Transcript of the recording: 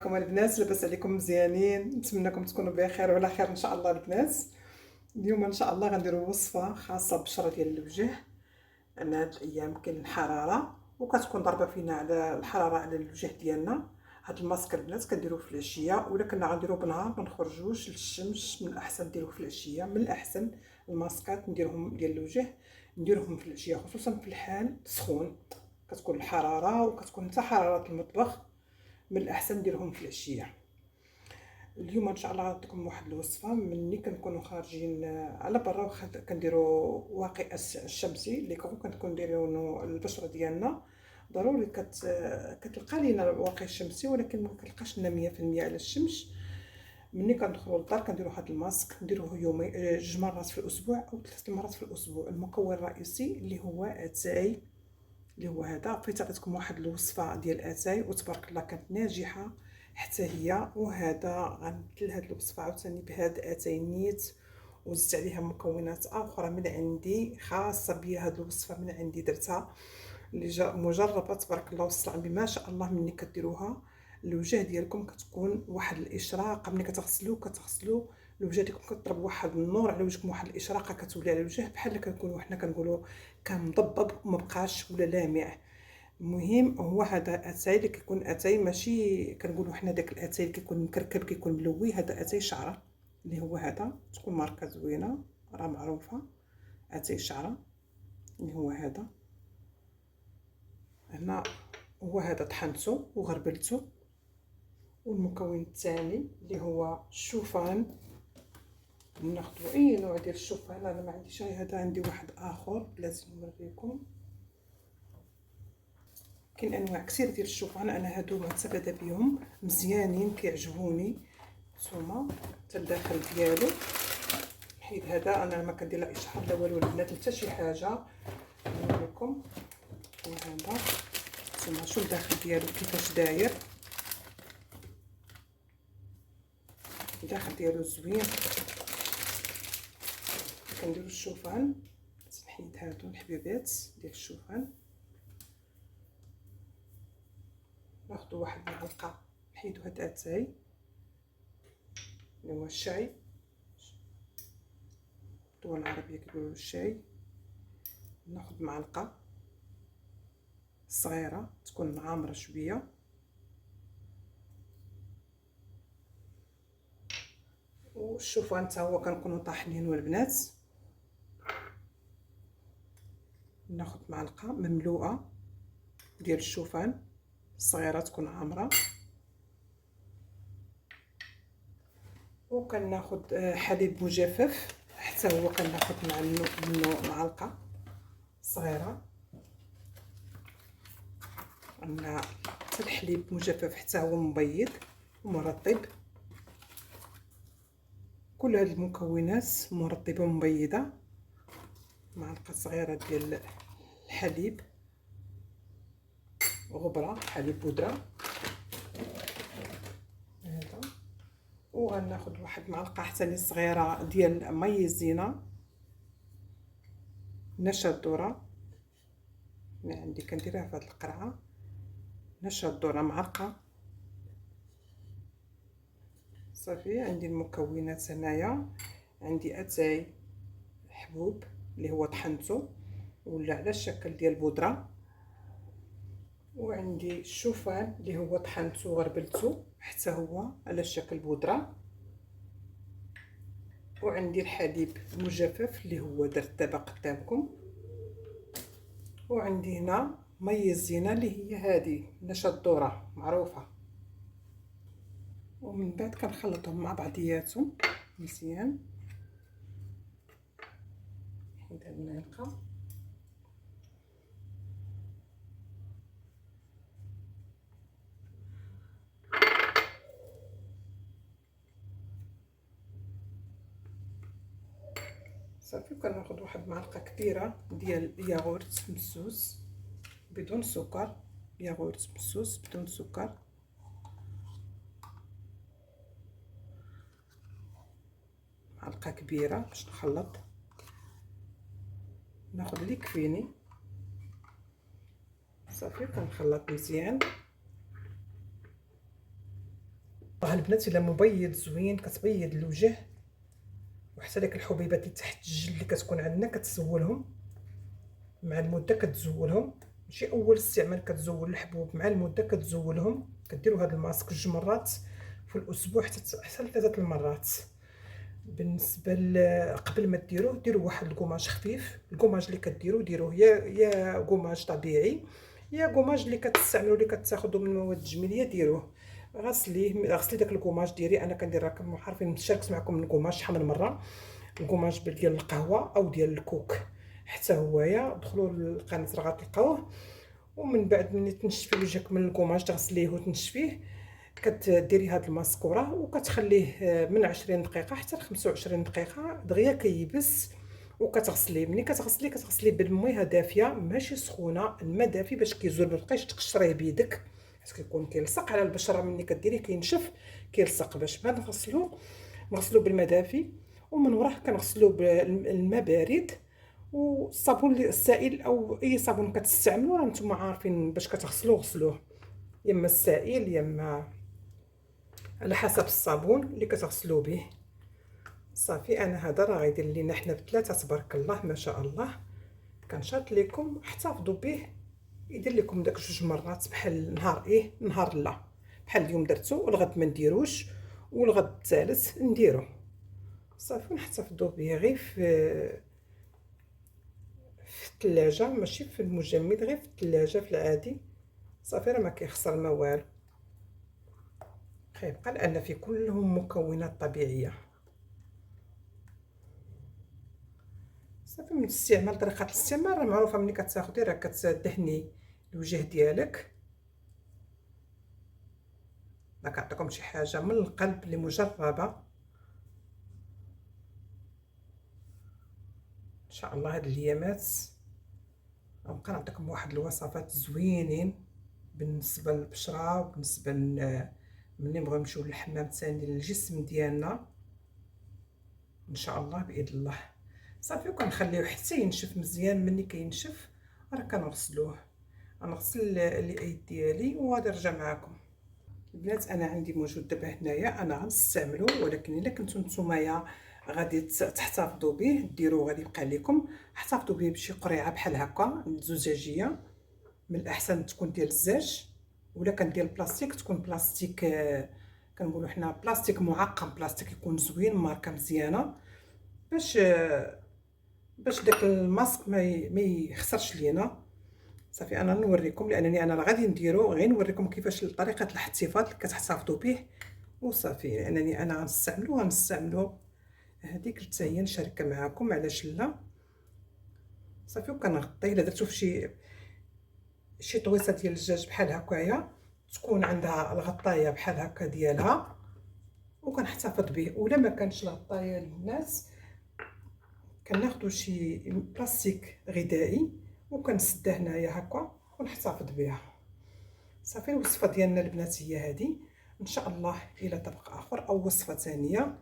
كم البنات لاباس عليكم مزيانين؟ نتمنىكم تكونوا بخير وعلى خير ان شاء الله البنات. اليوم ان شاء الله غنديروا وصفه خاصه بالبشره ديال الوجه. ان هاد الايام كاين الحراره وكتكون ضاربه فينا على الحراره على الوجه ديالنا. هاد الماسك البنات كنديروه في العشيه، ولا كنا غنديروه بالنهار ما نخرجوش للشمس، من الاحسن نديروه في العشيه. من الاحسن الماسكات نديرهم ديال الوجه نديرهم في العشيه، خصوصا في الحال سخون كتكون الحراره وكتكون حتى حراره المطبخ. من الاحسن نديرهم في العشيه. اليوم ان شاء الله غنعطيكم واحد الوصفه ملي كنكونوا خارجين على برا، واخا كنديروا واقي الشمسي اللي كنكون نديروا البشره ديالنا. ضروري كتلقى لينا الواقي الشمسي، ولكن ما كتلقاش لنا 100% على الشمس. ملي كندخلوا للدار كنديروا هذا الماسك، نديروه يومي، جوج مرات في الاسبوع او ثلاث مرات في الاسبوع. المكون الرئيسي اللي هو اتاي، اللي هو هذا. بغيت نعطيكم واحد الوصفه ديال اتاي وتبارك الله كانت ناجحه حتى هي. وهذا غنبدل هاد الوصفه عاوتاني بهاد اتاي نيت، وزدت عليها مكونات اخرى من عندي خاصه بيا. هاد الوصفه من عندي درتها اللي مجربه تبارك الله وصل عندي ما شاء الله. ملي كديروها الوجه ديالكم كتكون واحد الاشراقه، ملي كتغسلوا الوجه ديالكم كتضرب واحد النور على وجهكم، واحد الاشراقه كتولي على الوجه بحال كنقولوا حنا كنقولوا كان مضبب وما بقاش ولا لامع. المهم هو هذا اتاي اللي كيكون اتاي، ماشي كنقولوا حنا داك الاتاي اللي كيكون مكركب كيكون ملوي. هذا اتاي شعره اللي هو هذا، تكون ماركه زوينه راه معروفه. اتاي شعره اللي هو هذا هنا، هو هذا طحنته وغربلته. والمكون الثاني اللي هو الشوفان، ناخذ اي نوع ديال الشوفان. انا ما عنديش غير هذا، عندي واحد اخر لازم نوريكم. كاين انواع كثير ديال الشوفان، انا هادو مستفاده بهم مزيانين كيعجبوني. نتوما حتى الداخل ديالو حيت هذا انا ما كندير لا اشحار لا والو البنات حتى شي حاجه. نوريكم وهذا نتوما شوف الداخل ديالو كيفاش داير. الداخل ديالو زوين. كنديروا الشوفان، نحيد هادو الحبيبات ديال الشوفان. ناخذ واحد المعلقه نحيدو هاد اتاي اللي هو الشاي، الدول العربيه كيقولوا الشاي. ناخذ معلقه صغيره تكون عامره شويه، والشوفان حتى هو كنكونوا طاحنينو البنات. ناخذ معلقه مملوءه ديال الشوفان صغيره تكون عامره، وكناخذ حليب مجفف حتى هو كناخذ منه معلقه صغيره. عندنا حتى الحليب مجفف حتى هو مبيض ومرطب. كل هاد المكونات مرطبه ومبيضه. معلقه صغيره ديال الحليب غبره، حليب بودره هذا. وغناخذ واحد معلقه حتى صغيره ديال مي الزينه، نشا الذره اللي عندي كنديرها في هاد القرعه. نشا الذره معلقه صافي. عندي المكونات هنايا، عندي اتاي حبوب اللي هو طحنته ولا على الشكل ديال بودره، وعندي الشوفان اللي هو طحنته وغربلته حتى هو على الشكل بودره، وعندي الحليب المجفف اللي هو درت دابا قدامكم، وعندي هنا مي الزينه اللي هي هذه نشا الذره معروفه. ومن بعد كنخلطهم مع بعضياتهم مزيان. نحيد هاد المعلقه صافي. كناخذ واحد المعلقه كبيره ديال الياغورت مسوس بدون سكر، ياغورت مسوس بدون سكر. معلقه كبيره باش نخلط، ناخذ اللي يكفيني صافي. كنخلط مزيان. راه البنات الا مبيض زوين كتبيض الوجه، وحتى داك الحبيبات اللي تحت الجلد اللي كتكون عندنا كتزولهم مع المده، كتزولهم ماشي اول استعمال كتزول الحبوب، مع المده كتزولهم. كديروا هذا الماسك 2 مرات في الاسبوع حتى 3 المرات. بالنسبه قبل ما ديروه واحد الكوماج خفيف. الكوماج اللي كديروه ديروه يا كوماج طبيعي يا كوماج اللي كتستعملوا اللي كتاخذوا من المواد التجميليه ديروه. غسلي داك الكوماج ديري. انا كندير راكم عارفين شاركت معكم من الكوماج شحال من مره، الكوماج ديال القهوه او ديال الكوك حتى هويا. دخلوا للقناه راه غتلقاوه. ومن بعد ملي تنشفي وجهك من الكوماج تغسليه وتنشفيه، كتديري هاد الماسكوره وكتخليه من 20 دقيقه حتى ل 25 دقيقه دغيا كيبس. وكتغسليه. ملي كتغسليه بالمياه دافيه ماشي سخونه، الماء دافي باش كيزول ما تبقايش تقشريه بيدك، حيت كيكون كيلصق على البشره. ملي كديريه كينشف كيلصق. باش بعد نغسلو بالماء دافي، ومن وراه كنغسلو بالماء بارد والصابون السائل او اي صابون كتستعملوا راه نتوما عارفين باش كتغسلوه غسلوه، يا اما السائل يا اما على حسب الصابون اللي كتغسلوا به. صافي انا هذا راه غيدير لينا حنا بثلاثه تبارك الله ما شاء الله. كنشاط لكم احتفظوا به، يدير لكم داك 2 مرات بحال نهار نهار لا. بحال اليوم درتو والغد ما نديروش والغد الثالث نديرو. صافي نحتفظوا به غير في الثلاجه، ماشي في المجمد، غير في الثلاجه في العادي. صافي راه ما كيخسر ما والو، كيبقى لان فيه كلهم مكونات طبيعيه. صافي من الاستعمال، طريقه الاستعمال راه معروفه. ملي كتاخدي راه كتدهني الوجه ديالك. ما كنعطيكم شي حاجه من القلب اللي مجربه ان شاء الله. هاد الايامات غنبقى نعطيكم واحد الوصفات زوينين بالنسبه للبشره وبالنسبه ملي نبغيو نمشيو للحمام ثاني للجسم ديالنا ان شاء الله باذن الله. صافي وكنخليوه حتى ينشف مزيان. ملي كينشف راه كنغسلوه. غنغسل اليد ديالي وغادي نرجع معكم. البنات انا عندي موجود دابا هنايا، انا غنستعملو، ولكن الا كنتو نتومايا غادي تحتفظوا به ديروه غادي يبقى لكم. احتفظوا به بشي قريعه بحال هكا زجاجيه، من الاحسن تكون ديال الزاج، ولا كان ديال البلاستيك تكون بلاستيك كنقولوا حنا بلاستيك معقم، بلاستيك يكون زوين ماركه مزيانه باش داك الماسك ما يخسرش لينا. صافي انا نوريكم لانني انا غادي نديرو، غير نوريكم كيفاش طريقه الاحتفاظ اللي كتحتفظوا به وصافي. لانني انا غنستعملو هذيك حتى هي نشاركها معكم، علاش لا. صافي وكنغطي. الا درتو في شي طويصه ديال الدجاج بحال هكايا تكون عندها الغطايه بحال هكا ديالها وكنحتفظ به. ولا ما كانش الغطايه للناس كناخذوا شي بلاستيك غذائي وكنسدها هنايا هكا ونحتفظ بها. صافي الوصفه ديالنا البنات هي هذه ان شاء الله. الى طبق اخر او وصفه ثانيه